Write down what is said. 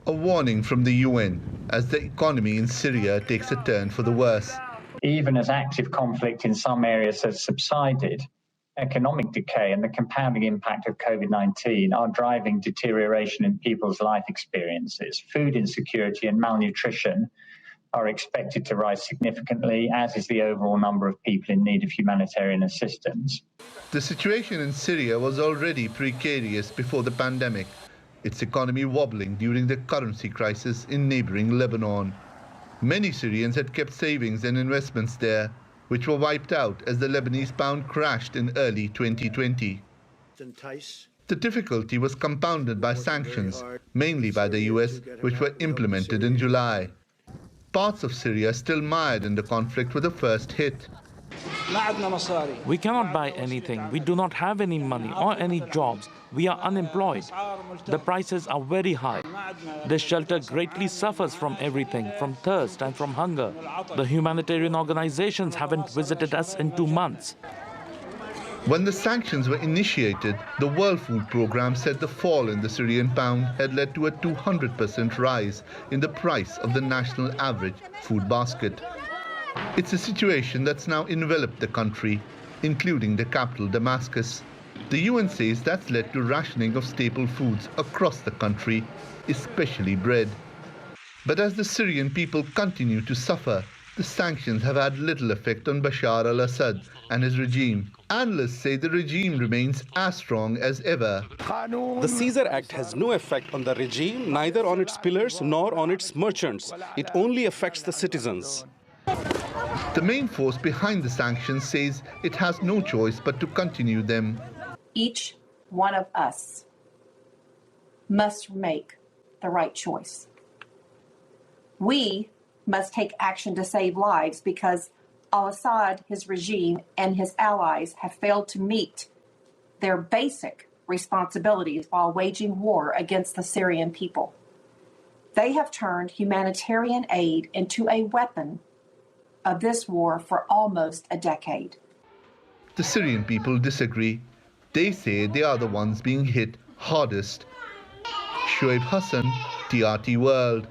A warning from the UN as the economy in Syria takes a turn for the worse. Even as active conflict in some areas has subsided, economic decay and the compounding impact of COVID-19 are driving deterioration in people's life experiences. Food insecurity and malnutrition are expected to rise significantly, as is the overall number of people in need of humanitarian assistance. The situation in Syria was already precarious before the pandemic, its economy wobbling during the currency crisis in neighboring Lebanon. Many Syrians had kept savings and investments there, which were wiped out as the Lebanese pound crashed in early 2020. The difficulty was compounded by sanctions, mainly by the US, which were implemented in July. Parts of Syria are still mired in the conflict with the first hit. We cannot buy anything. We do not have any money or any jobs. We are unemployed. The prices are very high. The shelter greatly suffers from everything, from thirst and from hunger. The humanitarian organizations haven't visited us in 2 months. When the sanctions were initiated, the World Food Programme said the fall in the Syrian pound had led to a 200% rise in the price of the national average food basket. It's a situation that's now enveloped the country, including the capital, Damascus. The UN says that's led to rationing of staple foods across the country, especially bread. But as the Syrian people continue to suffer, the sanctions have had little effect on Bashar al-Assad and his regime. Analysts say the regime remains as strong as ever. The Caesar Act has no effect on the regime, neither on its pillars nor on its merchants. It only affects the citizens. The main force behind the sanctions says it has no choice but to continue them. Each one of us must make the right choice. We must take action to save lives because al-Assad, his regime, and his allies have failed to meet their basic responsibilities while waging war against the Syrian people. They have turned humanitarian aid into a weapon of this war for almost a decade. The Syrian people disagree. They say they are the ones being hit hardest. Shoaib Hassan, TRT World.